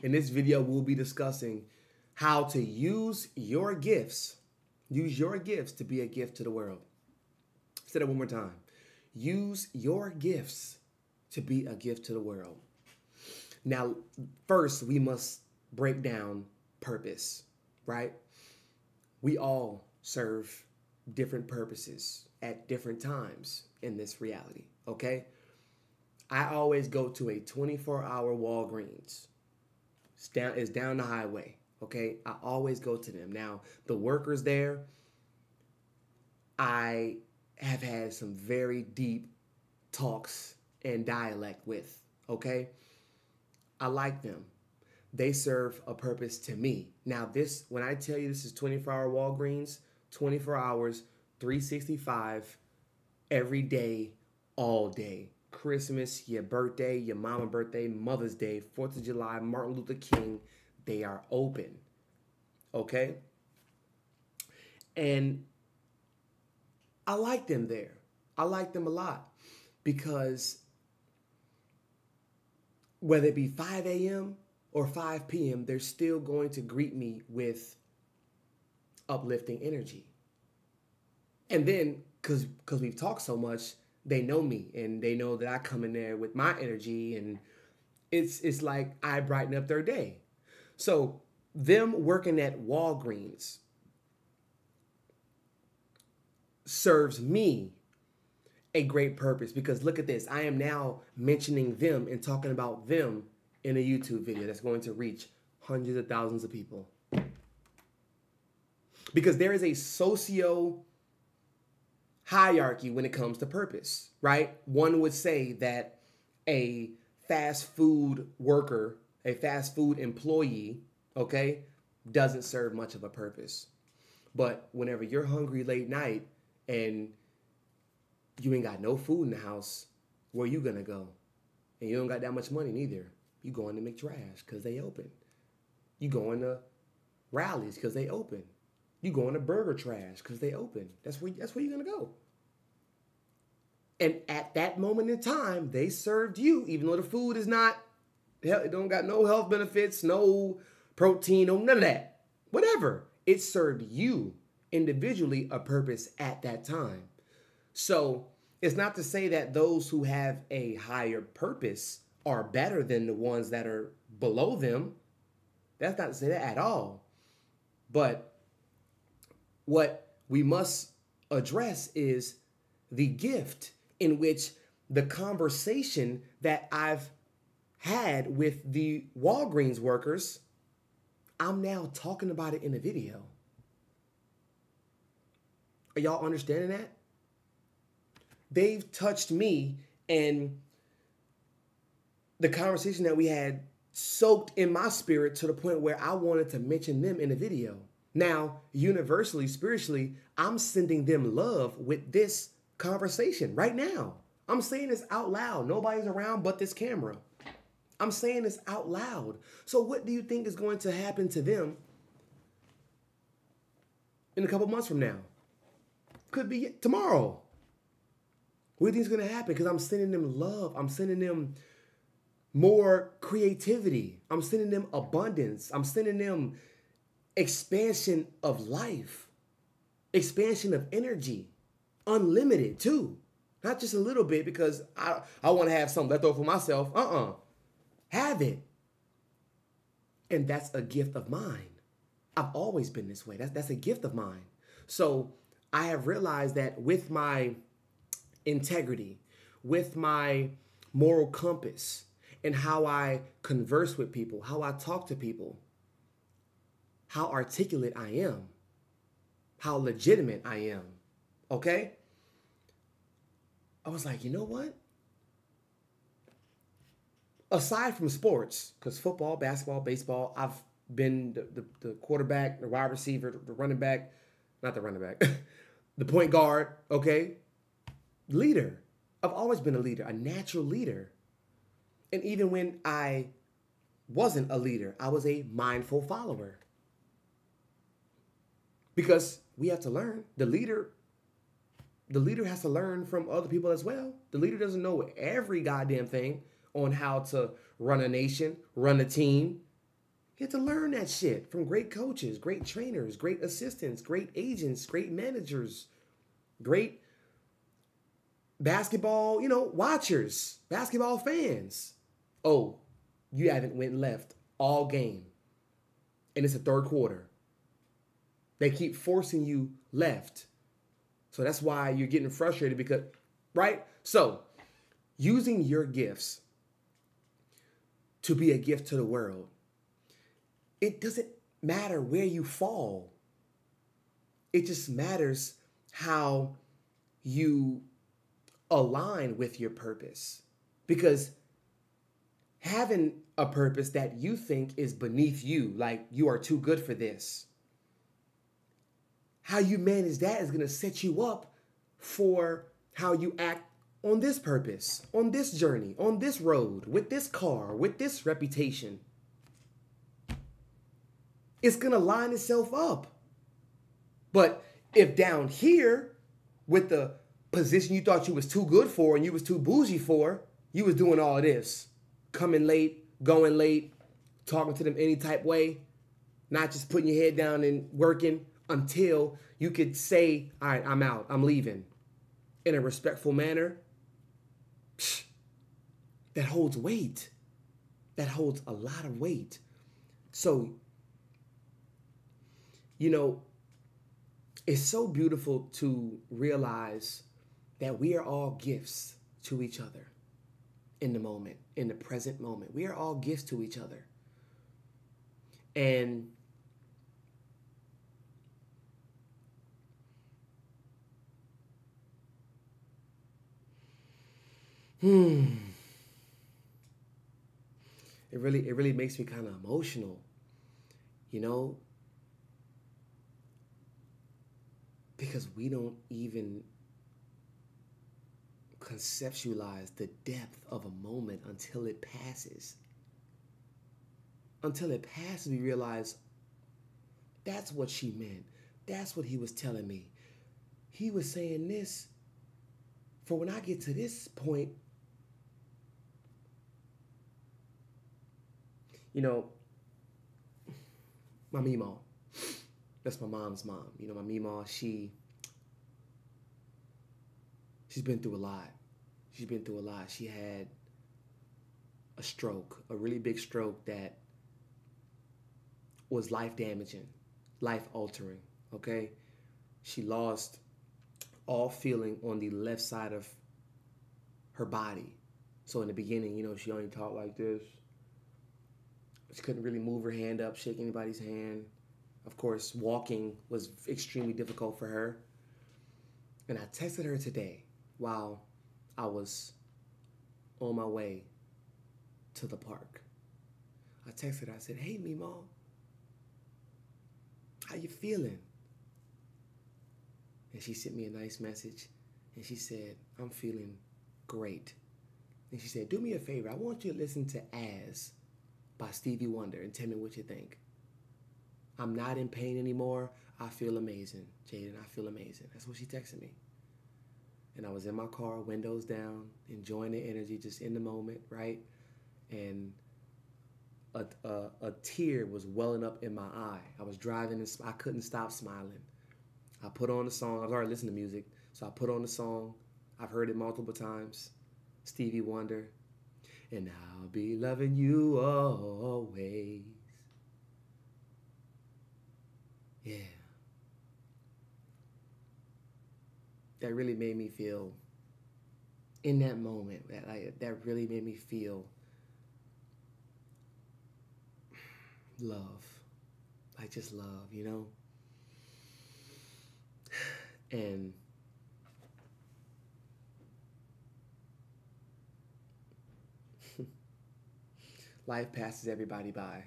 In this video, we'll be discussing how to use your gifts. Use your gifts to be a gift to the world. Say that one more time. Use your gifts to be a gift to the world. Now, first, we must break down purpose, right? We all serve different purposes at different times in this reality, okay? I always go to a 24-hour Walgreens. It's down the highway, okay? I always go to them. Now, the workers there, I have had some very deep talks and dialect with, okay? I like them. They serve a purpose to me. Now, when I tell you this is 24-hour Walgreens, 24 hours, 365, every day, all day. Christmas, your birthday, your mama's birthday, Mother's Day, 4th of July, Martin Luther King, they are open, okay? And I like them there. I like them a lot because whether it be 5 a.m. or 5 p.m., they're still going to greet me with uplifting energy. And then, because we've talked so much, they know me and they know that I come in there with my energy, and it's like I brighten up their day. So them working at Walgreens serves me a great purpose because look at this. I am now mentioning them and talking about them in a YouTube video that's going to reach hundreds of thousands of people. Because there is a socio hierarchy when it comes to purpose, right? One would say that a fast food worker, a fast food employee, okay, doesn't serve much of a purpose. But whenever you're hungry late night and you ain't got no food in the house, where you gonna go? And you don't got that much money neither. You going to McTrash because they open. You going to Rallies because they open. You going to Burger Trash because they open. That's where you're gonna go. And at that moment in time, they served you, even though the food is not, it don't got no health benefits, no protein, no none of that. Whatever. It served you individually a purpose at that time. So it's not to say that those who have a higher purpose are better than the ones that are below them. That's not to say that at all. But what we must address is the gift in which the conversation that I've had with the Walgreens workers, I'm now talking about it in a video. Are y'all understanding that? They've touched me, and the conversation that we had soaked in my spirit to the point where I wanted to mention them in a video. Now, universally, spiritually, I'm sending them love with this conversation right now. I'm saying this out loud. Nobody's around but this camera. I'm saying this out loud. So what do you think is going to happen to them in a couple months from now? Could be tomorrow. What do you think is going to happen? Because I'm sending them love. I'm sending them more creativity. I'm sending them abundance. I'm sending them expansion of life, expansion of energy, unlimited too. Not just a little bit because I want to have something left over for myself. Have it. And that's a gift of mine. I've always been this way. That's a gift of mine. So I have realized that with my integrity, with my moral compass, and how I converse with people, how I talk to people, how articulate I am, how legitimate I am, okay? I was like, you know what? Aside from sports, because football, basketball, baseball, I've been the quarterback, the wide receiver, the running back, not the running back, the point guard, okay? Leader. I've always been a leader, a natural leader. And even when I wasn't a leader, I was a mindful follower. Because we have to learn. The leader has to learn from other people as well. The leader doesn't know every goddamn thing on how to run a nation, run a team, You have to learn that shit from great coaches, great trainers, great assistants, great agents, great managers, great basketball, watchers, basketball fans. Oh, you haven't went left all game. And it's the third quarter. They keep forcing you left. So that's why you're getting frustrated because, right? So using your gifts to be a gift to the world, it doesn't matter where you fall. It just matters how you align with your purpose. Because having a purpose that you think is beneath you, like you are too good for this, how you manage that is going to set you up for how you act on this purpose, on this journey, on this road, with this car, with this reputation. It's going to line itself up. But if down here, with the position you thought you was too good for and you was too bougie for, you was doing all of this, coming late, going late, talking to them any type way, not just putting your head down and working until you could say, all right, I'm out, I'm leaving, in a respectful manner, that holds weight. That holds a lot of weight. So, it's so beautiful to realize that we are all gifts to each other in the moment, in the present moment. We are all gifts to each other. And it really makes me kind of emotional, because we don't even conceptualize the depth of a moment until it passes. Until it passes, we realize that's what she meant. That's what he was telling me. He was saying this for when I get to this point. My Meemaw, that's my mom's mom. My Meemaw, she's been through a lot. She's been through a lot. She had a stroke, a really big stroke that was life-damaging, life-altering, okay? She lost all feeling on the left side of her body. So in the beginning, she only talked like this. She couldn't really move her hand up, shake anybody's hand. Of course, walking was extremely difficult for her. And I texted her today while I was on my way to the park. I texted her, I said, hey, Meemaw, how you feeling? And she sent me a nice message, and she said, I'm feeling great. And she said, do me a favor, I want you to listen to 𝗬𝗓 by Stevie Wonder and tell me what you think. I'm not in pain anymore. I feel amazing. Jaden, I feel amazing. That's what she texted me. And I was in my car, windows down, enjoying the energy, just in the moment, right? And a tear was welling up in my eye. I was driving and I couldn't stop smiling. I put on the song. I've already listened to music, so I put on the song. I've heard it multiple times. Stevie Wonder. And I'll be loving you always. Yeah. That really made me feel, in that moment, that really made me feel love. Like just love, And life passes everybody by.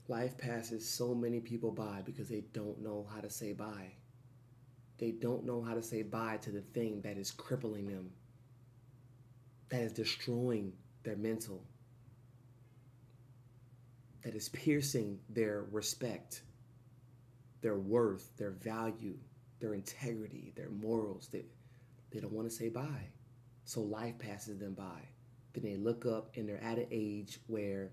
Life passes so many people by because they don't know how to say bye. They don't know how to say bye to the thing that is crippling them, that is destroying their mental, that is piercing their respect, their worth, their value, their integrity, their morals. They don't want to say bye. So life passes them by. then they look up and they're at an age where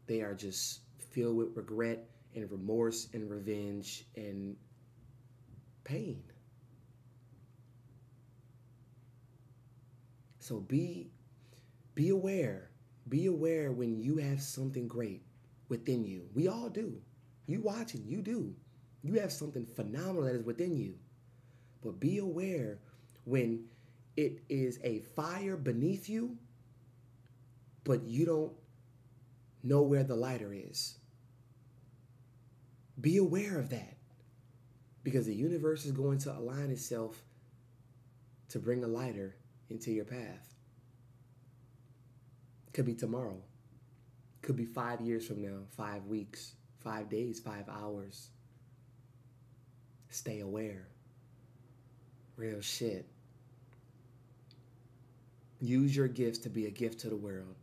they are just filled with regret and remorse and revenge and pain. So be aware. Be aware when you have something great within you. We all do. You watching, you do. You have something phenomenal that is within you. But be aware when it is a fire beneath you, but you don't know where the lighter is. Be aware of that, because the universe is going to align itself to bring a lighter into your path. Could be tomorrow. Could be 5 years from now, 5 weeks, 5 days, 5 hours. Stay aware. Real shit. Use your gifts to be a gift to the world.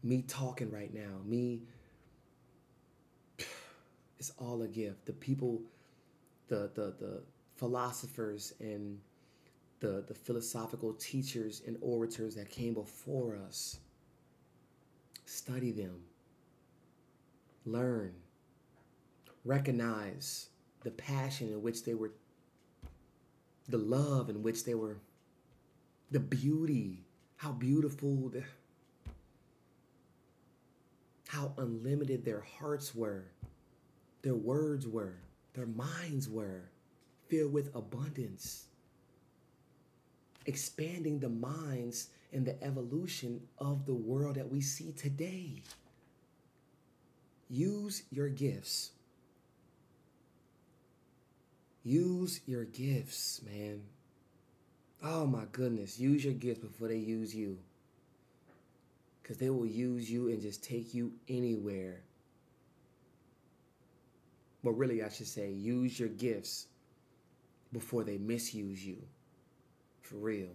Me talking right now, it's all a gift. The people, the philosophers and the philosophical teachers and orators that came before us, study them. Learn. Recognize the passion in which they were, the love in which they were, the beauty, how beautiful, how unlimited their hearts were, their words were, their minds were, filled with abundance, expanding the minds and the evolution of the world that we see today. Use your gifts. Use your gifts, man. Oh my goodness, use your gifts before they use you. Because they will use you and just take you anywhere. But really, I should say, use your gifts before they misuse you. For real.